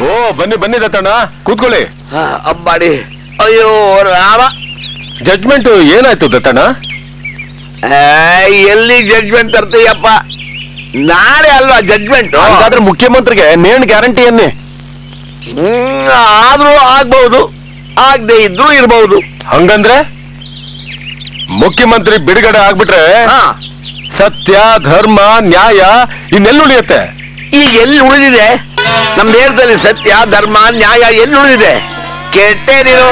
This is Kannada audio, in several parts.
ಓ ಬನ್ನಿ ದತ್ತಣ್ಣ, ಕೂತ್ಕೊಳ್ಳಿ. ಅಂಬಾಡಿ. ಅಯ್ಯೋ ರಾಮ. ಜಡ್ಜ್ಮೆಂಟ್ ಏನಾಯ್ತು ದತ್ತಣ್ಣ? ಎಲ್ಲಿ ಜಡ್ಜ್ಮೆಂಟ್ ತರ್ತೀಯಪ್ಪ? ನಾಳೆ ಅಲ್ವಾ ಜಡ್ಜ್ಮೆಂಟ್? ಹಾಗಾದ್ರೆ ಮುಖ್ಯಮಂತ್ರಿಗೆ ನೇಣು ಗ್ಯಾರಂಟಿ ಅನ್ನಿ. ಆದ್ರೂ ಆಗ್ಬಹುದು, ಆಗದೆ ಇದ್ರೂ ಇರಬಹುದು. ಹಂಗಂದ್ರೆ ಮುಖ್ಯಮಂತ್ರಿ ಬಿಡುಗಡೆ ಆಗ್ಬಿಟ್ರೆ ಸತ್ಯ, ಧರ್ಮ, ನ್ಯಾಯ ಇನ್ನೆಲ್ಲಿ ಉಳಿಯುತ್ತೆ? ಈಗ ಎಲ್ಲಿ ಉಳಿದಿದೆ? ನಮ್ ದೇಶದಲ್ಲಿ ಸತ್ಯ, ಧರ್ಮ, ನ್ಯಾಯ ಎಲ್ಲಿ ಉಳಿದಿದೆ? ಕೆಟ್ಟೆ ನೀನು.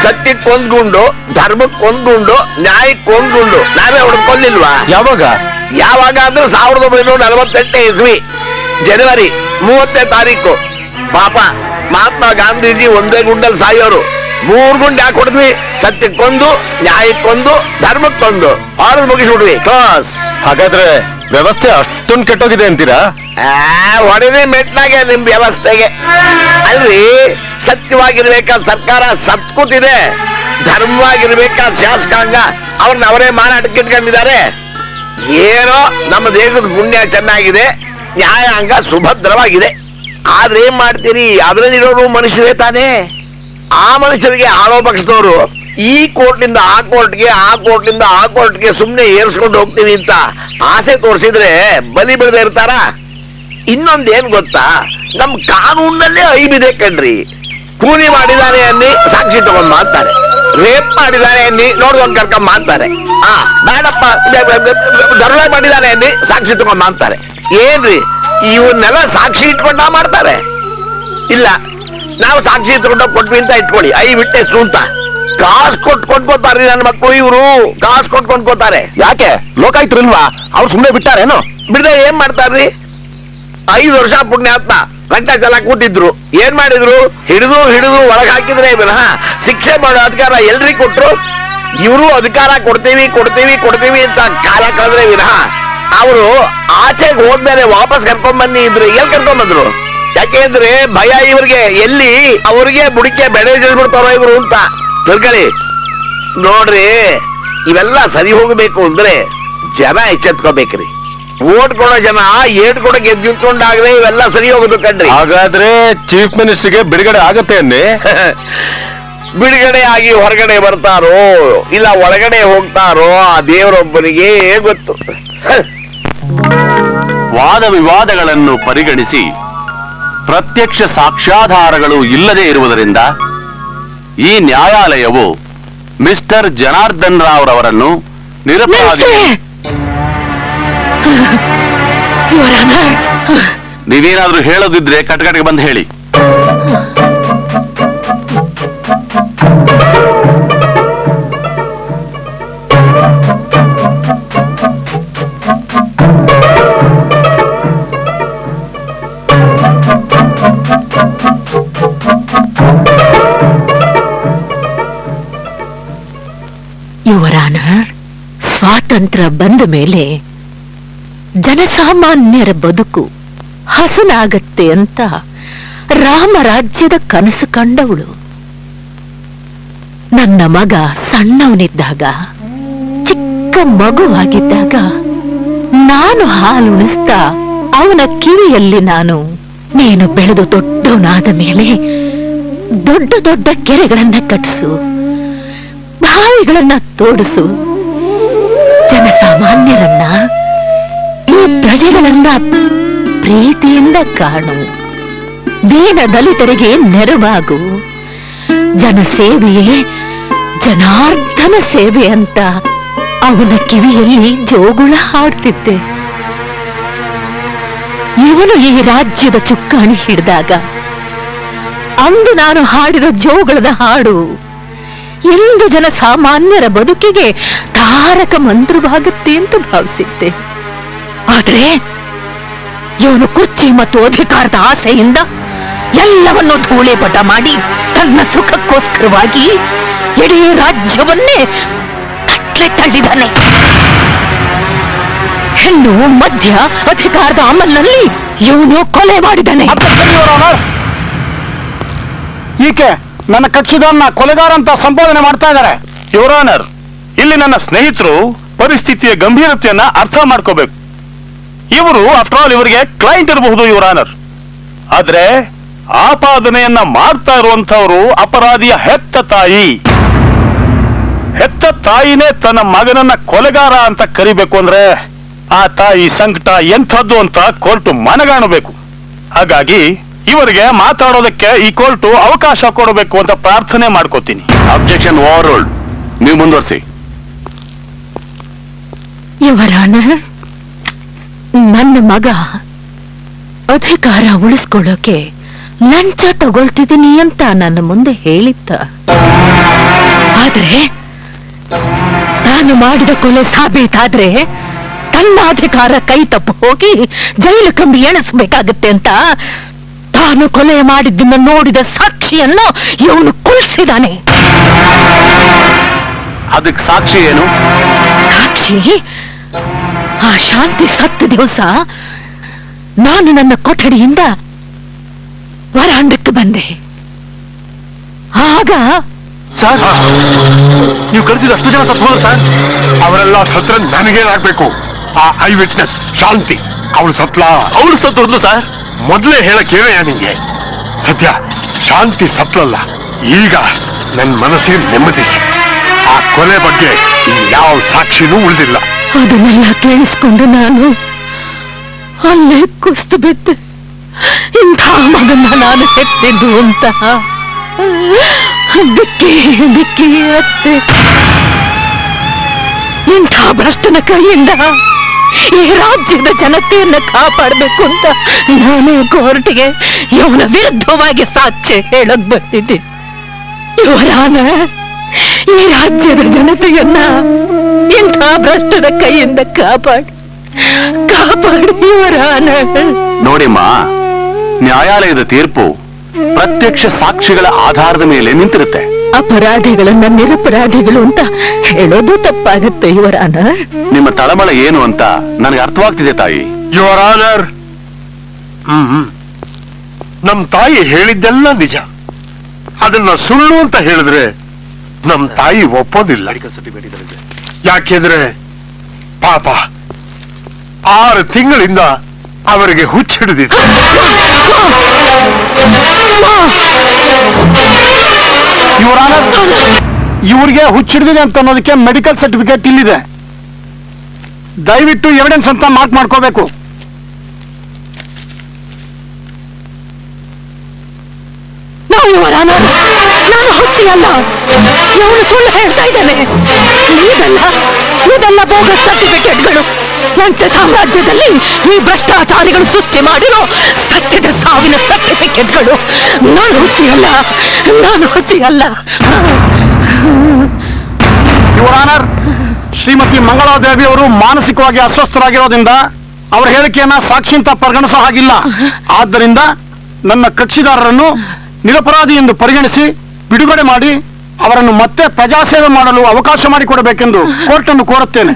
ಸತ್ಯಕ್ಕೊಂದ್ಗುಂಡು, ಧರ್ಮಕ್ಕೊಂದ್ಗುಂಡು, ನ್ಯಾಯಕ್ಕೊಂದ್ಗುಂಡು ನಾವೇ ಹೊಡೆದ್ಕೊಳ್ಲಿಲ್ವಾ? ಯಾವಾಗ ಅಂದ್ರೆ 1948 ಇಸ್ವಿ ಜನವರಿ 30ನೇ ತಾರೀಕು. ಪಾಪ ಮಹಾತ್ಮ ಗಾಂಧೀಜಿ ಒಂದೇ ಗುಂಡಲ್ಲಿ ಸಾಯೋರು. 3 ಗುಂಡು ಯಾಕೆ ಹೊಡೆದ್ವಿ? ಸತ್ಯಕ್ಕೊಂದು, ನ್ಯಾಯಕ್ಕೊಂದು, ಧರ್ಮಕ್ಕೊಂದು ಆರ್ಡರ್ ಮುಗಿಸ್ಬಿಡ್ವಿ. ಕ್ಲಾಸ್. ಹಾಗಾದ್ರೆ ವ್ಯವಸ್ಥೆ ಅಷ್ಟೊಂದು ಕೆಟ್ಟೋಗಿದೆ ಅಂತೀರಾ? ಹೊಡೆದೇ ಮೆಟ್ಲಾಗೆ ನಿಮ್ ವ್ಯವಸ್ಥೆಗೆ. ಅಲ್ರಿ, ಸತ್ಯವಾಗಿರ್ಬೇಕಾದ ಸರ್ಕಾರ ಸತ್ ಕೂತಿದೆ, ಧರ್ಮವಾಗಿರ್ಬೇಕಾದ ಶಾಸಕಾಂಗ ಅವ್ರನ್ನ ಅವರೇ ಮಾರಾಟಕ್ಕೆ ಇಟ್ಕೊಂಡಿದ್ದಾರೆ. ಏನೋ ನಮ್ಮ ದೇಶದ ಪುಣ್ಯ ಚೆನ್ನಾಗಿದೆ, ನ್ಯಾಯಾಂಗ ಸುಭದ್ರವಾಗಿದೆ. ಆದ್ರೆ ಏನ್ ಮಾಡ್ತೀರಿ? ಅದ್ರಲ್ಲಿರೋರು ಮನುಷ್ಯರೇ ತಾನೇ. ಆ ಮನುಷ್ಯರಿಗೆ ಆಳೋ ಪಕ್ಷದವರು ಈ ಕೋರ್ಟ್ನಿಂದ ಆ ಕೋರ್ಟ್ಗೆ, ಆ ಕೋರ್ಟ್ನಿಂದ ಆ ಕೋರ್ಟ್ಗೆ ಸುಮ್ನೆ ಏರ್ಸ್ಕೊಂಡು ಹೋಗ್ತೀವಿ ಅಂತ ಆಸೆ ತೋರಿಸಿದ್ರೆ ಬಲಿ ಬಿಡದೆ ಇರ್ತಾರ? ಇನ್ನೊಂದೇನ್ ಗೊತ್ತಾ, ನಮ್ ಕಾನೂನಲ್ಲೇ ಐಬಿದೆ ಕಣ್ರಿ. ಕೂಲಿ ಮಾಡಿದಾನೆ ಅನ್ನಿ ಸಾಕ್ಷಿ ತಗೊಂಡ್ ಮಾಡ್ತಾರೆ, ರೇಪ್ ಮಾಡಿದಾನೆ ಅನ್ನಿ ನೋಡ್ಕೊಂಡ್ ಕರ್ಕೊಂಡ್ ಮಾಡ್ತಾರೆ. ಬೇಡಪ್ಪ ದರೋಡೆ ಮಾಡಿದಾನೆ ಅನ್ನಿ ಸಾಕ್ಷಿ ತಗೊಂಡ್ ಮಾಡ್ತಾರೆ. ಏನ್ರಿ ಇವನ್ನೆಲ್ಲ ಸಾಕ್ಷಿ ಇಟ್ಕೊಂಡ ಮಾಡ್ತಾರೆ? ಇಲ್ಲ, ನಾವು ಸಾಕ್ಷಿ ಇಟ್ಕೊಂಡೋಗಿ ಕೊಟ್ವಿ ಅಂತ ಇಟ್ಕೊಳ್ಳಿ, ಐ ವಿಟ್ನೆಸ್ ಅಂತ ಕಾಸು ಕೊಟ್ಕೊಂಡ್ಕೋತಾರ್ರಿ ನನ್ನ ಮಕ್ಕಳು. ಇವರು ಕಾಸು ಕೊಟ್ಕೊಂಡ್ಕೋತಾರೆ. ಯಾಕೆ? ಲೋಕಾಯುಕ್ತರಿಲ್ವಾ? ಅವ್ರು ಸುಮ್ಮನೆ ಬಿಟ್ಟಾರೇನು? ಬಿಡದೆ ಏನ್ ಮಾಡ್ತಾರ್ರಿ? 5 ವರ್ಷ ಪುಣ್ಯಾತ್ಮ ಗಂಟೆ ಚಲ ಕೂತಿದ್ರು. ಏನ್ ಮಾಡಿದ್ರು? ಹಿಡಿದು ಒಳಗೆ ಹಾಕಿದ್ರೆ ವಿನಃ ಶಿಕ್ಷೆ ಮಾಡೋ ಅಧಿಕಾರ ಎಲ್ರಿ ಕೊಟ್ರು? ಇವರು ಅಧಿಕಾರ ಕೊಡ್ತೀವಿ ಅಂತ ಕಾಲ ಕಳೆದ್ರೆ ವಿನಃ ಅವರು ಆಚೆಗೆ ಹೋದ್ಮೇಲೆ ವಾಪಸ್ ಕರ್ಕೊಂಡ್ ಬನ್ನಿ ಇದ್ರು ಎಲ್ಲಿ ಕರ್ಕೊಂಡ್ ಬಂದ್ರು? ಯಾಕೆಂದ್ರೆ ಭಯ ಇವ್ರಿಗೆ, ಎಲ್ಲಿ ಅವ್ರಿಗೆ ಬುಡಿಕೆ ಬೆಳೆ ಬಿಡ್ತಾರೋ ಇವ್ರು ಅಂತ ತಿಳ್ಕೊಳ್ಳಿ. ನೋಡ್ರಿ, ಇವೆಲ್ಲ ಸರಿ ಹೋಗಬೇಕು ಅಂದ್ರೆ ಜನ ಎಚ್ಚೆತ್ಕೋಬೇಕ್ರಿ. ಓಟ್ ಕೊಡೋ ಜನ ಏಟ್ ಕೊಡೋ ಗೆದ್ದು ನಿಂತ್ಕೊಂಡಾಗ್ರೆ ಇವೆಲ್ಲ ಸರಿ ಹೋಗುದು ಕಣ್ರಿ. ಹಾಗಾದ್ರೆ ಚೀಫ್ ಮಿನಿಸ್ಟರ್ಗೆ ಬಿಡುಗಡೆ ಆಗತ್ತೆ ಅನ್ನಿ. ಬಿಡುಗಡೆ ಆಗಿ ಹೊರಗಡೆ ಬರ್ತಾರೋ ಇಲ್ಲ ಒಳಗಡೆ ಹೋಗ್ತಾರೋ ಆ ದೇವರೊಬ್ಬನಿಗೆ ಗೊತ್ತು. ವಾದ ವಿವಾದಗಳನ್ನು ಪರಿಗಣಿಸಿ ಪ್ರತ್ಯಕ್ಷ ಸಾಕ್ಷ್ಯಾಧಾರಗಳು ಇಲ್ಲದೆ ಇರುವುದರಿಂದ ಈ ನ್ಯಾಯಾಲಯವು ಮಿಸ್ಟರ್ ಜನಾರ್ದನ್ ರಾವ್ ರವರನ್ನು ನಿರಪರಾಧಿ. ನೀವೇನಾದ್ರೂ ಹೇಳೋದಿದ್ರೆ ಕಟ್ಕಟ್ಗೆ ಬಂದು ಹೇಳಿ. ಯುವರ್ ಆನರ್, ಸ್ವಾತಂತ್ರ್ಯ ಬಂದ ಮೇಲೆ ಜನಸಾಮಾನ್ಯರ ಬದುಕು ಹಸನಾಗತ್ತೆ ಅಂತ ರಾಮರಾಜ್ಯದ ಕನಸು ಕಂಡವಳು. ನನ್ನ ಮಗ ಸಣ್ಣವನಿದ್ದಾಗ, ಚಿಕ್ಕ ಮಗುವಾಗಿದ್ದಾಗ ನಾನು ಹಾಲು ಉಣಿಸ್ತಾ ಅವನ ಕಿವಿಯಲ್ಲಿ ನಾನು, ನೀನು ಬೆಳೆದು ದೊಡ್ಡವನಾದ ಮೇಲೆ ದೊಡ್ಡ ದೊಡ್ಡ ಕೆರೆಗಳನ್ನ ಕಟ್ಟಿಸು, ಬಾವಿಗಳನ್ನ ತೋಡಿಸು, ಜನಸಾಮಾನ್ಯರನ್ನ, ಈ ಪ್ರಜೆಗಳನ್ನ ಪ್ರೀತಿಯಿಂದ ಕಾಣು, ದೀನ ದಲಿತರಿಗೆ ನೆರವಾಗು, ಜನಸೇವೆಯೇ ಜನಾರ್ದನ ಸೇವೆ ಅಂತ ಅವನ ಕಿವಿಯಲ್ಲಿ ಜೋಗುಳ ಹಾಡ್ತಿದ್ದೆ. ಇವನು ಈ ರಾಜ್ಯದ ಚುಕ್ಕಾಣಿ ಹಿಡಿದಾಗ ಅಂದು ನಾನು ಹಾಡಿದ ಜೋಗುಳದ ಹಾಡು ಇಂದು ಜನಸಾಮಾನ್ಯರ ಬದುಕಿಗೆ ತಾರಕ ಮಂತ್ರವಾಗುತ್ತೆ ಅಂತ ಭಾವಿಸಿದ್ದೆ. ಆದ್ರೆ ಇವನು ಕುರ್ಚಿ ಮತ್ತು ಅಧಿಕಾರದ ಆಸೆಯಿಂದ ಎಲ್ಲವನ್ನೂ ಧೂಳಿಪಟ ಮಾಡಿ ತನ್ನ ಸುಖಕ್ಕೋಸ್ಕರವಾಗಿ ಇಡೀ ರಾಜ್ಯವನ್ನೇ ಕಟ್ಲೆ ತಳ್ಳಿದ್ದಾನೆ. ಹೆಣ್ಣು ಮಧ್ಯ ಅಧಿಕಾರದ ಅಮಲ್ನಲ್ಲಿ ಇವನು ಕೊಲೆ ಮಾಡಿದ್ದಾನೆ. ಈಕೆ ನನ್ನ ಕಕ್ಷಿದವನ್ನ ಕೊಲೆಗಾರ ಅಂತ ಸಂಬೋಧನೆ ಮಾಡ್ತಾ ಇದ್ದಾರೆ. ಯುವರ್ ಆನರ್, ಇಲ್ಲಿ ನನ್ನ ಸ್ನೇಹಿತರು ಪರಿಸ್ಥಿತಿಯ ಗಂಭೀರತೆಯನ್ನ ಅರ್ಥ ಮಾಡ್ಕೋಬೇಕು. ಇವರು ಆಫ್ಟರ್ ಆಲ್ ಇವರಿಗೆ ಕ್ಲೈಂಟ್ ಇರಬಹುದು ಯುವರ್ ಆನರ್, ಆದ್ರೆ ಆಪಾದನೆಯನ್ನ ಮಾಡ್ತಾ ಇರುವಂತವ್ರು ಅಪರಾಧಿಯ ಹೆತ್ತ ತಾಯಿ. ಹೆತ್ತ ತಾಯಿನೇ ತನ್ನ ಮಗನನ್ನ ಕೊಲೆಗಾರ ಅಂತ ಕರಿಬೇಕು ಅಂದ್ರೆ ಆ ತಾಯಿ ಸಂಕಟ ಎಂಥದ್ದು ಅಂತ ಕೋರ್ಟ್ ಮನಗಾಣಬೇಕು. ಹಾಗಾಗಿ ಇವರಿಗೆ ಮಾತಾಡೋದಕ್ಕೆ ಈ ಕೋರ್ಟ್ ಅವಕಾಶ ಕೊಡಬೇಕು ಅಂತ ಪ್ರಾರ್ಥನೆ ಮಾಡ್ಕೋತೀನಿ. Objection over ruled. ನೀವು ಮುಂದುವರಿಸಿ. ಯುವರಾನ, ನನ್ನ ಮಗ ಅಧಿಕಾರ ಉಳಿಸ್ಕೊಳ್ಳೋಕೆ ಲಂಚ ತಗೊಳ್ತಿದ್ದೀನಿ ಅಂತ ನನ್ನ ಮುಂದೆ ಹೇಳಿದ್ದ. ಆದ್ರೆ ನಾನು ಮಾಡಿದ ಕೊಲೆ ಸಾಬೀತಾದ್ರೆ ತನ್ನ ಅಧಿಕಾರ ಕೈ ತಪ್ಪು ಹೋಗಿ ಜೈಲು ಕಂಬಿ ಎಣಿಸ್ಬೇಕಾಗತ್ತೆ ಅಂತ ತಾನು ಕೊಲೆ ಮಾಡಿದ್ದನ್ನ ನೋಡಿದ ಸಾಕ್ಷಿಯನ್ನು ಇವನು ಕುಳಿಸಿದಾನೆ. ಅದಕ್ಕೆ ಸಾಕ್ಷಿ ಏನು? ಸಾಕ್ಷಿ, ಆ ಶಾಂತಿ ಸತ್ತ ದಿವಸ ನಾನು ನನ್ನ ಕೊಠಡಿಯಿಂದ ವರಾಂಡಕ್ಕೆ ಬಂದೆ. ಆಗ ಸರ್, ನೀವು ಕಳಿಸಿದ ಅಷ್ಟು ಜನ ಸತ್ತು ಹೋದ್ರು ಸರ್. ಅವರೆಲ್ಲ ಸತ್ರ ನನಗೇನಾಗ್ಬೇಕು? ಆ ಐ ವಿಟ್ನೆಸ್ ಶಾಂತಿ ಅವಳು ಸತ್ಲ? ಅವ್ರು ಸತ್ತು ಸರ್. ಮೊದಲೇ ಹೇಳಕ್ಕೇನಯ್ಯ ನಿಂಗೆ? ಸದ್ಯ ಶಾಂತಿ ಸತ್ಲಲ್ಲ. ಈಗ ನನ್ನ ಮನಸ್ಸಿಗೆ ನೆಮ್ಮದಿಸಿ. ಆ ಕೊಲೆ ಬಗ್ಗೆ ಯಾವ ಸಾಕ್ಷಿನೂ ಉಳಿದಿಲ್ಲ. ಅದನ್ನೆಲ್ಲ ಕೇಳಿಸ್ಕೊಂಡು ನಾನು ಅಲ್ಲೇ ಕುಸ್ತು ಬಿದ್ದೆ. ಇಂಥ ಮಗನ್ನ ನಾನು ಹೆತ್ತಿದ್ದು ಅಂತ ಬಿಕ್ಕಿ ಬಿಕ್ಕಿ ಅತ್ತೆ. ಇಂಥ ಭ್ರಷ್ಟನ ಕೈಯಿಂದ ಈ ರಾಜ್ಯದ ಜನತೆಯನ್ನ ಕಾಪಾಡಬೇಕು ಅಂತ ನಾನೇ ಕೋರ್ಟ್ಗೆ ಇವನ ವಿರುದ್ಧವಾಗಿ ಸಾಕ್ಷ್ಯ ಹೇಳಕ್ ಬಂದಿದ್ದೆ. ಯುವರಾನ, ಈ ರಾಜ್ಯದ ಜನತೆಯನ್ನ ಇಂಥ ಭ್ರಷ್ಟನ ಕೈಯಿಂದ ಕಾಪಾಡಿ ಯುವರಾನ. ನೋಡಿಮ್ಮ, ನ್ಯಾಯಾಲಯದ ತೀರ್ಪು ಪ್ರತ್ಯಕ್ಷ ಸಾಕ್ಷಿಗಳ ಆಧಾರದ ಮೇಲೆ ನಿಂತಿರುತ್ತೆ. ಅಪರಾಧಿಗಳನ್ನ ನಿರಪರಾಧಿಗಳು ಅಂತ ಹೇಳೋದು ತಪ್ಪಾಗತ್ತೆ ಯುವರಾನ. ನಿಮ್ಮ ತಳಮಳ ಏನು ಅಂತ ನನಗೆ ಅರ್ಥವಾಗ್ತಿದೆ ತಾಯಿ. ಯುವರ್ ಆನರ್, ನಮ್ ತಾಯಿ ಹೇಳಿದ್ದೆಲ್ಲ ನಿಜ. ಅದನ್ನ ಸುಳ್ಳು ಅಂತ ಹೇಳಿದ್ರೆ ನಮ್ ತಾಯಿ ಒಪ್ಪೋದಿಲ್ಲ. ಯಾಕೆಂದ್ರೆ ಪಾಪ 6 ತಿಂಗಳಿಂದ ಅವರಿಗೆ ಹುಚ್ಚಿಡಿದಿದೆ. ಇವ್ರಿಗೆ ಹುಚ್ಚಿಡಿದಿದೆ ಅಂತ ಅನ್ನೋದಕ್ಕೆ ಮೆಡಿಕಲ್ ಸರ್ಟಿಫಿಕೇಟ್ ಇಲ್ಲಿದೆ. ದಯವಿಟ್ಟು ಎವಿಡೆನ್ಸ್ ಅಂತ ಮಾರ್ಕ್ ಮಾಡ್ಕೋಬೇಕು. ಯುವರಾನ, ನಾನು ಹುಚ್ಚಿಯಲ್ಲ. ಇವನು ಸುಳ್ಳು ಹೇಳ್ತಾ ಇದ್ದಾನೆ. ಇದೆಲ್ಲ ಬೋಗಸ್ ಸರ್ಟಿಫಿಕೇಟ್ಗಳು. ಲಂಚ ಸಾಮ್ರಾಜ್ಯದಲ್ಲಿ ಈ ಭ್ರಷ್ಟಾಚಾರಿಗಳು ಸೃಷ್ಟಿ ಮಾಡಿರೋ ಸತ್ಯದ ಸಾವಿನ ಸರ್ಟಿಫಿಕೇಟ್ಗಳು. ನಾನು ಹುಚ್ಚಿಯಲ್ಲ. ಯುವರ್ ಆನರ್, ಶ್ರೀಮತಿ ಮಂಗಳಾದೇವಿ ಅವರು ಮಾನಸಿಕವಾಗಿ ಅಸ್ವಸ್ಥರಾಗಿರೋದ್ರಿಂದ ಅವರ ಹೇಳಿಕೆಯನ್ನ ಸಾಕ್ಷಿ ಅಂತ ಪರಿಗಣಿಸೋ ಹಾಗಿಲ್ಲ. ಆದ್ದರಿಂದ ನನ್ನ ಕಕ್ಷಿದಾರರನ್ನು ನಿರಪರಾಧಿ ಎಂದು ಪರಿಗಣಿಸಿ ಬಿಡುಗಡೆ ಮಾಡಿ ಅವರನ್ನು ಮತ್ತೆ ಪ್ರಜಾಸೇವೆ ಮಾಡಲು ಅವಕಾಶ ಮಾಡಿಕೊಡಬೇಕೆಂದು ಕೋರ್ಟ್ ಅನ್ನು ಕೋರುತ್ತೇನೆ.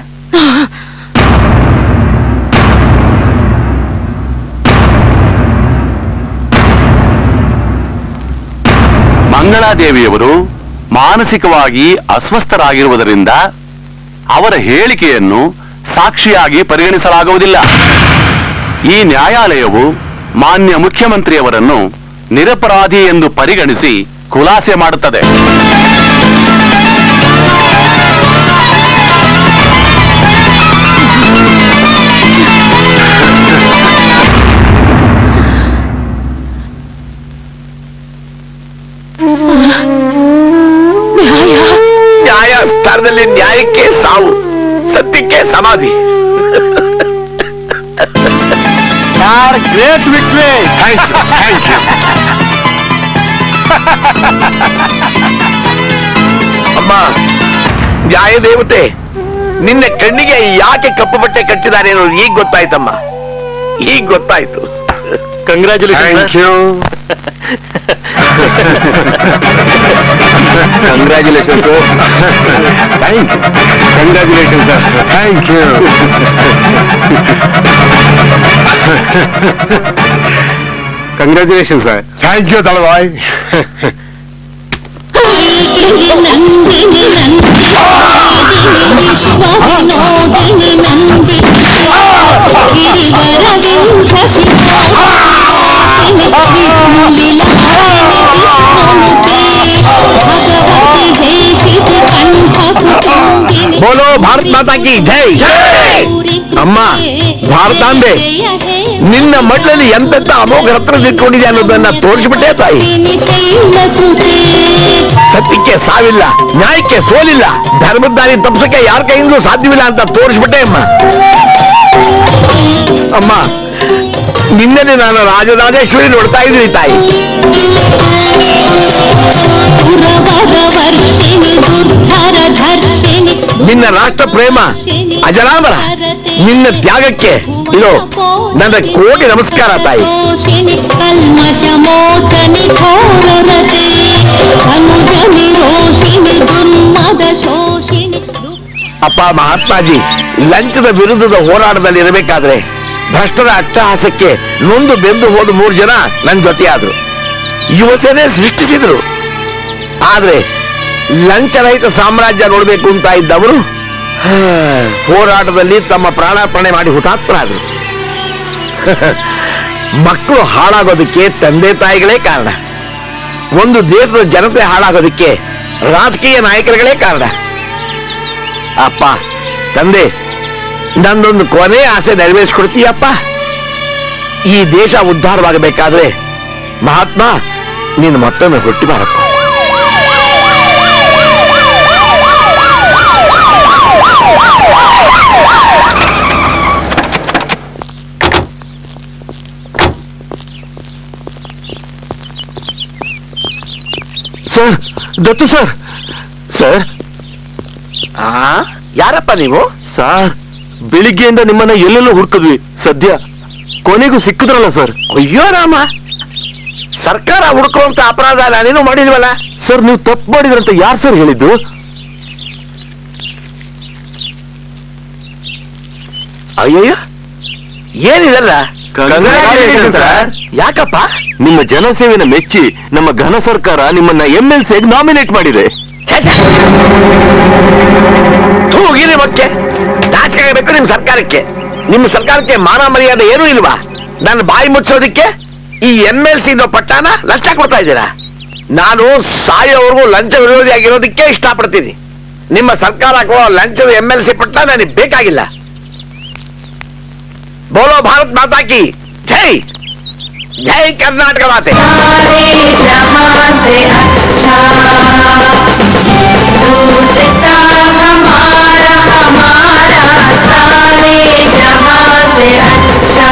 ಮಂಗಳಾದೇವಿಯವರು ಮಾನಸಿಕವಾಗಿ ಅಸ್ವಸ್ಥರಾಗಿರುವುದರಿಂದ ಅವರ ಹೇಳಿಕೆಯನ್ನು ಸಾಕ್ಷಿಯಾಗಿ ಪರಿಗಣಿಸಲಾಗುವುದಿಲ್ಲ. ಈ ನ್ಯಾಯಾಲಯವು ಮಾನ್ಯ ಮುಖ್ಯಮಂತ್ರಿಯವರನ್ನು ನಿರಪರಾಧಿ ಎಂದು ಪರಿಗಣಿಸಿ ಖುಲಾಸೆ ಮಾಡುತ್ತದೆ. ನ್ಯಾಯಸ್ಥಾನದಲ್ಲಿ ನ್ಯಾಯಕ್ಕೆ ಸಾವು, ಸತ್ಯಕ್ಕೆ ಸಮಾಧಿ. Sir, great victory. Thank you. ಅಮ್ಮ, ನ್ಯಾಯ ದೇವತೆ ನಿನ್ನ ಕಣ್ಣಿಗೆ ಯಾಕೆ ಕಪ್ಪು ಬಟ್ಟೆ ಕಟ್ಟಿದ್ದಾರೆ ಅನ್ನೋದು ಈಗ ಗೊತ್ತಾಯ್ತಮ್ಮ. ಈಗ ಗೊತ್ತಾಯ್ತು. Congratulation. Thank you. Congratulation sir. Thank you. Congratulation sir. Thank you. Congratulation sir. Thank you Dalavai. ನಂದಿನಿ ವಿಶ್ವವಿನೋದಿನಿ ನಂದಿನಿ ಗಿರಿವರ ವಿಂಧ್ಯ ಶಿರೋದಿನಿ ವಿಷ್ಣು ವಿಲಾಸಿನಿ ಬೋಲೋ ಭಾರತ್ ಮಾತಾ ಕಿ ಜೈ. ಅಮ್ಮ ಭಾರತಾಂಬೆ, ನಿನ್ನ ಮಡ್ಲಲ್ಲಿ ಎಂತೆಂತ ಅಮೋಘ ರತ್ನ ಇಟ್ಕೊಂಡಿದೆ ಅನ್ನೋದನ್ನ ತೋರಿಸ್ಬಿಟ್ಟೆ ತಾಯಿ. ಸತ್ಯಕ್ಕೆ ಸಾವಿಲ್ಲ, ನ್ಯಾಯಕ್ಕೆ ಸೋಲಿಲ್ಲ, ಧರ್ಮದ ದಾರಿ ತಪ್ಪಿಸಕ್ಕೆ ಯಾರ ಕೈಯಿಂದಲೂ ಸಾಧ್ಯವಿಲ್ಲ ಅಂತ ತೋರಿಸ್ಬಿಟ್ಟೆ ಅಮ್ಮ. ಅಮ್ಮ, ನಿನ್ನೆ ನಾನು ರಾಜರಾಜೇಶ್ವರಿ ನೋಡ್ತಾ ಇದ್ದೀನಿ ತಾಯಿ. ನಿನ್ನ ರಾಷ್ಟ್ರ ಪ್ರೇಮ ಅಜರಾಮರ, ನಿನ್ನ ತ್ಯಾಗಕ್ಕೆ ಇದು ನನ್ನ ಕೋಟಿ ನಮಸ್ಕಾರ ತಾಯಿ. ಅಪ್ಪ ಮಹಾತ್ಮಾಜಿ, ಲಂಚದ ವಿರುದ್ಧದ ಹೋರಾಟದಲ್ಲಿ ಇರಬೇಕಾದ್ರೆ ಭ್ರಷ್ಟರ ಅಟ್ಟಹಾಸಕ್ಕೆ ನೊಂದು ಬೆಂದು ಹೋದ 3 ಜನ ನನ್ನ ಜೊತೆಯಾದ್ರು. ಯುವಸೇನೆ ಸೃಷ್ಟಿಸಿದ್ರು. ಆದ್ರೆ ಲಂಚರಹಿತ ಸಾಮ್ರಾಜ್ಯ ನೋಡ್ಬೇಕು ಅಂತ ಇದ್ದವರು ಹೋರಾಟದಲ್ಲಿ ತಮ್ಮ ಪ್ರಾಣಾರ್ಪಣೆ ಮಾಡಿ ಹುತಾತ್ಮರಾದ್ರು. ಮಕ್ಕಳು ಹಾಳಾಗೋದಕ್ಕೆ ತಂದೆ ತಾಯಿಗಳೇ ಕಾರಣ. ಒಂದು ದೇಶದ ಜನತೆ ಹಾಳಾಗೋದಕ್ಕೆ ರಾಜಕೀಯ ನಾಯಕರುಗಳೇ ಕಾರಣ. ಅಪ್ಪ ತಂದೆ, ನಂದೊಂದು ಕೊನೆ ಆಸೆ ನೆರವೇರಿಸ್ಕೊಡ್ತೀಯಪ್ಪ. ಈ ದೇಶ ಉದ್ಧಾರವಾಗಬೇಕಾದ್ರೆ ಮಹಾತ್ಮ ನೀನು ಮತ್ತೊಮ್ಮೆ ಹುಟ್ಟಿ ಬಾರಪ್ಪ. ಸರ್, ದತ್ತು ಸರ್. ಸರ್, ಯಾರಪ್ಪ ನೀವು? ಸರ್, ಬೆಳಿಗ್ಗೆಯಿಂದ ನಿಮ್ಮನ್ನ ಎಲ್ಲೆಲ್ಲೋ ಹುಡುಕಿದ್ವಿ. ಸದ್ಯ ಕೊನೆಗೂ ಸಿಕ್ಕಿದ್ರಲ್ಲ ಸರ್. ಅಯ್ಯೋ ರಾಮ, ಸರ್ಕಾರ ಹುಡುಕುವಂತ ಅಪರಾಧ ನಾನೇನು ಮಾಡಿಲ್ವಲ್ಲ. ಸರ್, ನೀವು ತಪ್ಪು ಮಾಡಿದ್ರಂತ ಯಾರು ಸರ್ ಹೇಳಿದ್ದು? ಅಯ್ಯಯ್ಯೋ, ಏನಿದಲ್ಲ? Congratulations, sir. ಯಾಕಪ್ಪ? ನಿಮ್ಮ ಜನಸೇವೆನ ಮೆಚ್ಚಿ ನಮ್ಮ ಘನ ಸರ್ಕಾರ ನಿಮ್ಮನ್ನ MLC ನಾಮಿನೇಟ್ ಮಾಡಿದೆ. ಹೋಗಿರಿ ಬಗ್ಗೆ ನಾಚಿಕೆ ಆಗಬೇಕು ನಿಮ್ ಸರ್ಕಾರಕ್ಕೆ. ನಿಮ್ಮ ಸರ್ಕಾರಕ್ಕೆ ಮಾನ ಮರ್ಯಾದೆ ಏನೂ ಇಲ್ವಾ? ನನ್ನ ಬಾಯಿ ಮುಚ್ಚೋದಿಕ್ಕೆ ಈ MLC ಪಟ್ಟಾನ ಲಂಚ ಕೊಡ್ತಾ ಇದ್ದೀರಾ? ನಾನು ಸಾಯೋವರೆಗೂ ಲಂಚ ವಿರೋಧಿಯಾಗಿರೋದಕ್ಕೆ ಇಷ್ಟಪಡ್ತೀನಿ. ನಿಮ್ಮ ಸರ್ಕಾರ ಕೊಡೋ ಲಂಚದ MLC ಪಟ್ಟ ನನಗೆ ಬೇಕಾಗಿಲ್ಲ. ಬೋಲೋ ಭಾರತ್ ಮಾತಾ ಕಿ ಜೈ. ಜೈ ಕರ್ನಾಟಕ ಮಾತೆ. हमारा सारे जहां से अच्छा